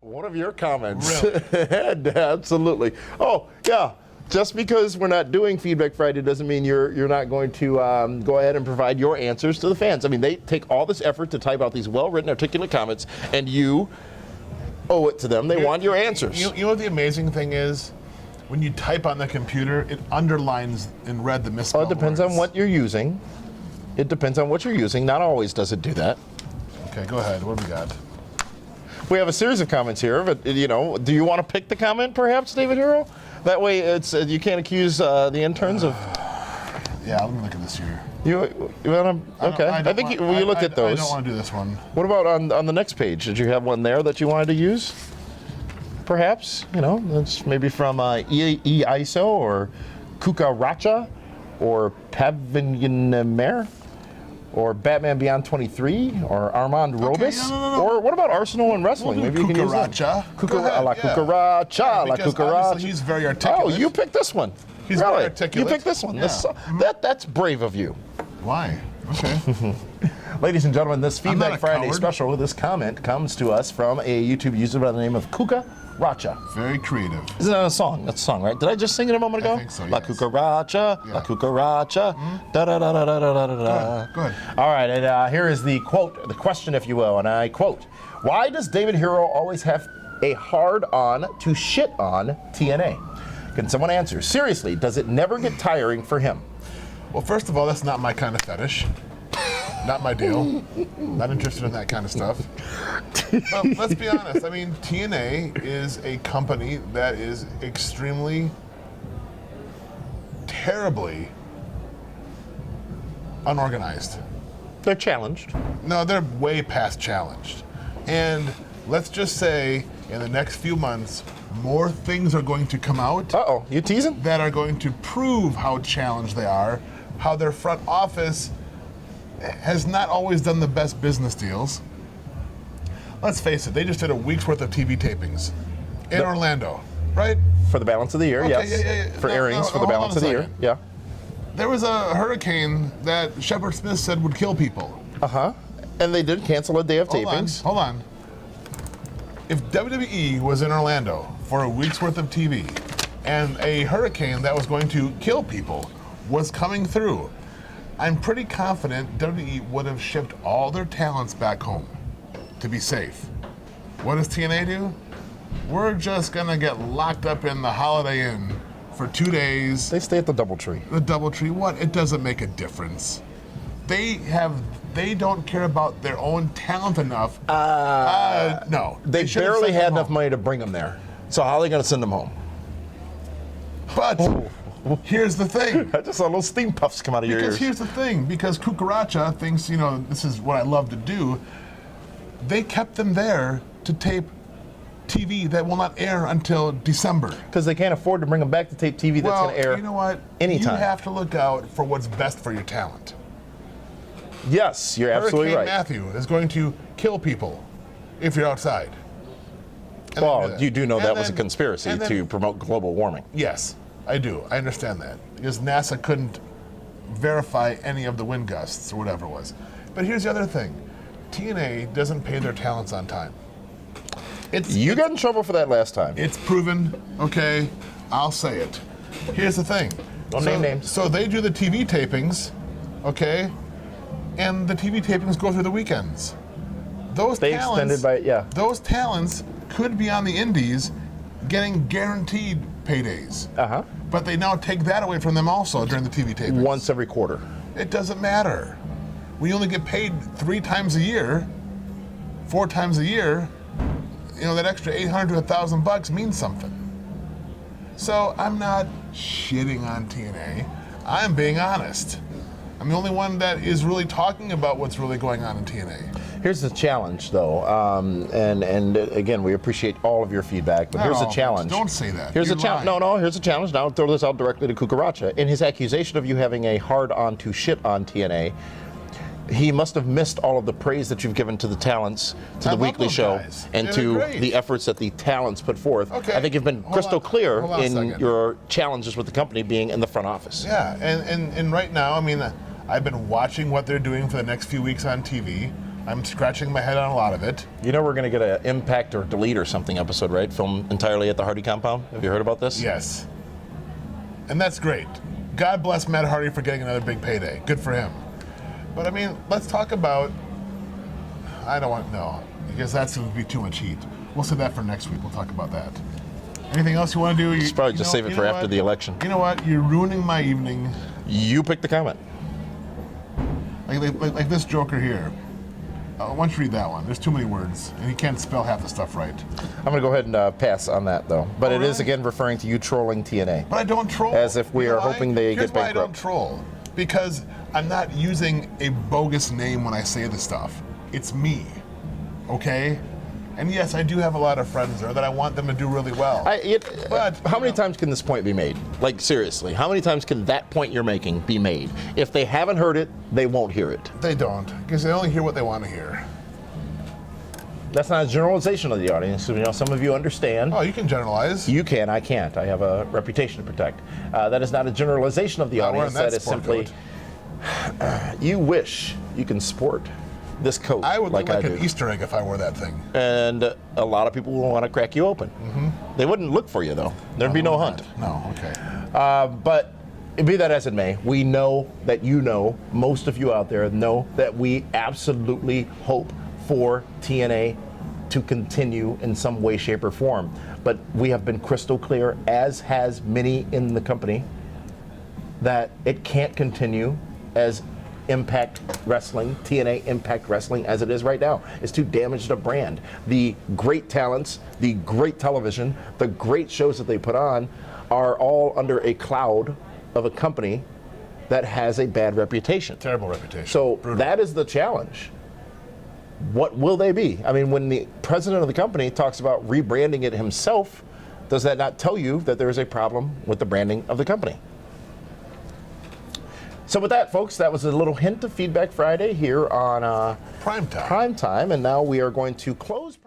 One of your comments. Really? Absolutely. Oh, yeah. Just because we're not doing Feedback Friday doesn't mean you're not going to go ahead and provide your answers to the fans. I mean, they take all this effort to type out these well-written, articulate comments, and you owe it to them. They want your answers. You know what the amazing thing is? When you type on the computer, it underlines in red the misspelled Oh, it depends words. on what you're using. It depends on what you're using. Not always does it do that. Okay, go ahead. What do we got? We have a series of comments here, but do you want to pick the comment, perhaps, David Hero? That way, it's you can't accuse the interns of. Yeah, let me look at this here. You want to? Okay, I think you looked at those. I don't want to do this one. What about on the next page? Did you have one there that you wanted to use? Perhaps, that's maybe from EISO or Kukaracha or Pavilion or Batman Beyond 23 or Armand Robis. no. Or what about Arsenal and Wrestling? We'll do Maybe you can use that. Kukaracha. La Kukaracha. La Because Kukaracha. obviously he's very articulate. Oh, you picked this one. He's really? very articulate. You picked this one. Yeah. That's brave of you. Why? Okay. Ladies and gentlemen, this I'm not Feedback a Friday coward. special, this comment comes to us from a YouTube user by the name of Kukaracha. Very creative. Isn't that a song? That's a song, right? Did I just sing it a moment ago? I think so, La yes. Cucaracha, Yeah. La Cucaracha, da da da da da da da da. Go ahead. All right, and here is the quote, the question, if you will, and I quote: "Why does David Hero always have a hard-on to shit on TNA? Can someone answer? Seriously, does it never get tiring for him?" Well, first of all, that's not my kind of fetish. Not my deal. Not interested in that kind of stuff. But let's be honest. I mean, TNA is a company that is extremely, terribly unorganized. They're challenged. No, they're way past challenged. And let's just say in the next few months, more things are going to come out Uh-oh, you teasing? that are going to prove how challenged they are, how their front office has not always done the best business deals. Let's face it, they just did a week's worth of TV tapings in Orlando, right? For the balance of the year, Okay, yes. yeah. For No, airings no, for the hold balance on of a the year, second. yeah. There was a hurricane that Shepard Smith said would kill people. Uh-huh. And they did cancel a day of tapings. Hold on. If WWE was in Orlando for a week's worth of TV and a hurricane that was going to kill people was coming through, I'm pretty confident WWE would have shipped all their talents back home to be safe. What does TNA do? We're just gonna get locked up in the Holiday Inn for 2 days. They stay at the DoubleTree. The DoubleTree, what? It doesn't make a difference. They don't care about their own talent enough. No. They should have barely sent them had enough home. money to bring them there. So how are they going to send them home? But here's the thing. I just saw little steam puffs come out of your Because ears. here's the thing. Because Kukaracha thinks, this is what I love to do. They kept them there to tape TV that will not air until December. Because they can't afford to bring them back to tape TV that's going to air you know what? anytime. You have to look out for what's best for your talent. Yes, you're absolutely Hurricane right. Matthew is going to kill people if you're outside. And Well, then you do know and that was a then- conspiracy and then- to promote global warming. Yes, I do. I understand that. Because NASA couldn't verify any of the wind gusts or whatever it was. But here's the other thing. TNA doesn't pay their talents on time. You got in trouble for that last time. It's proven, okay, I'll say it. Here's the thing. Don't name names. So they do the TV tapings, okay, and the TV tapings go through the weekends. Those extended by, yeah. Those talents could be on the indies getting guaranteed paydays. Uh-huh. But they now take that away from them also during the TV tapings. Once every quarter. It doesn't matter. We only get paid 3 times a year, 4 times a year. That extra $800 to $1,000 means something. So I'm not shitting on TNA. I'm being honest. I'm the only one that is really talking about what's really going on in TNA. Here's the challenge, though, and again, we appreciate all of your feedback, but here's the challenge. Don't say that. Here's You're the challenge. lying. No, here's the challenge. Now I'll throw this out directly to Kukaracha. In his accusation of you having a hard-on to shit on TNA, he must have missed all of the praise that you've given to the talents, to I the love weekly those show, guys. and They're to great. the efforts that the talents put forth. Okay. I think you've been Hold crystal on. clear Hold on a in second. your challenges with the company being in the front office. Yeah, and right now, I've been watching what they're doing for the next few weeks on TV. I'm scratching my head on a lot of it. You know we're going to get an Impact or Delete or something episode, right? Filmed entirely at the Hardy compound. Have you heard about this? Yes. And that's great. God bless Matt Hardy for getting another big payday. Good for him. But I mean, let's talk about, I don't want, no, because that's going to be too much heat. We'll save that for next week. We'll talk about that. Anything else you want to do? You probably just save it for after the election. You know what? You're ruining my evening. You pick the comment. Like this joker here. Why don't you read that one? There's too many words, and he can't spell half the stuff right. I'm going to go ahead and pass on that, though. But it is, really? again, referring to you trolling TNA. But I don't troll. As if we are hoping they Here's get why I don't bankrupt. troll. Because I'm not using a bogus name when I say the stuff. It's me. Okay? And yes, I do have a lot of friends there that I want them to do really well. But how many times can this point be made? Like, seriously, how many times can that point you're making be made? If they haven't heard it, they won't hear it. They don't, because they only hear what they want to hear. That's not a generalization of the audience. You know, some of you understand. Oh, you can generalize. You can, I can't. I have a reputation to protect. That is not a generalization of the audience. That is simply, you wish you can sport this coat I would like look like I an do. Easter egg if I wore that thing. And a lot of people will want to crack you open. Mm-hmm. They wouldn't look for you, though. There'd be no hunt. No, okay. But be that as it may, we know that you know, most of you out there know that we absolutely hope for TNA to continue in some way, shape, or form. But we have been crystal clear, as has many in the company, that it can't continue as Impact Wrestling, TNA Impact Wrestling, as it is right now. It's too damaged a brand. The great talents, the great television, the great shows that they put on are all under a cloud of a company that has a bad reputation. Terrible reputation. So Brutal. that is the challenge. What will they be? I mean, when the president of the company talks about rebranding it himself, does that not tell you that there is a problem with the branding of the company? So with that, folks, that was a little hint of Feedback Friday here on Prime time. and now we are going to close.